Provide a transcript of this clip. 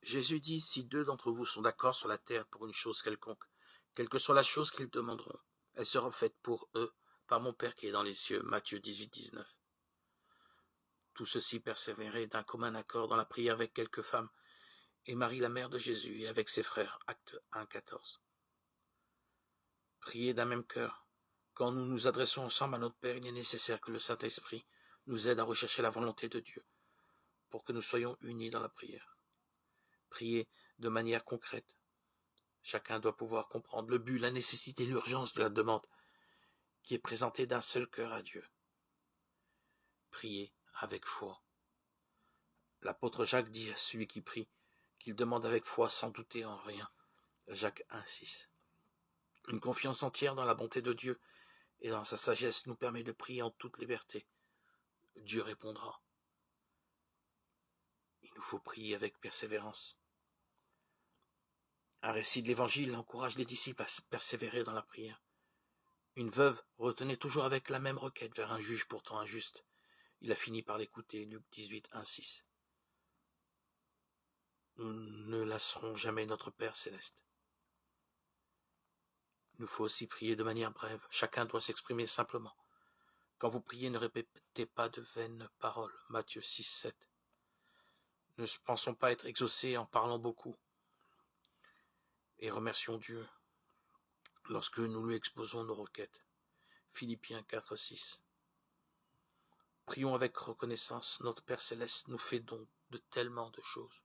Jésus dit, si deux d'entre vous sont d'accord sur la terre pour une chose quelconque, quelle que soit la chose qu'ils demanderont, elle sera faite pour eux par mon Père qui est dans les cieux. Matthieu 18, 19. Tout ceci persévérait d'un commun accord dans la prière avec quelques femmes, et Marie la mère de Jésus, et avec ses frères. Acte 1, 14. Prier d'un même cœur. Quand nous nous adressons ensemble à notre Père, il est nécessaire que le Saint-Esprit nous aide à rechercher la volonté de Dieu, pour que nous soyons unis dans la prière. Prier de manière concrète. Chacun doit pouvoir comprendre le but, la nécessité, l'urgence de la demande qui est présentée d'un seul cœur à Dieu. Prier avec foi. L'apôtre Jacques dit à celui qui prie qu'il demande avec foi sans douter en rien. Jacques 1, 6. Une confiance entière dans la bonté de Dieu et dans sa sagesse nous permet de prier en toute liberté. Dieu répondra. Il nous faut prier avec persévérance. Un récit de l'Évangile encourage les disciples à persévérer dans la prière. Une veuve retenait toujours avec la même requête vers un juge pourtant injuste. Il a fini par l'écouter, Luc 18, 1, 6. Nous ne lasserons jamais notre Père céleste. Il nous faut aussi prier de manière brève. Chacun doit s'exprimer simplement. Quand vous priez, ne répétez pas de vaines paroles. Matthieu 6, 7. Ne pensons pas être exaucés en parlant beaucoup. Et remercions Dieu lorsque nous lui exposons nos requêtes. Philippiens 4, 6. Prions avec reconnaissance. Notre Père céleste nous fait don de tellement de choses.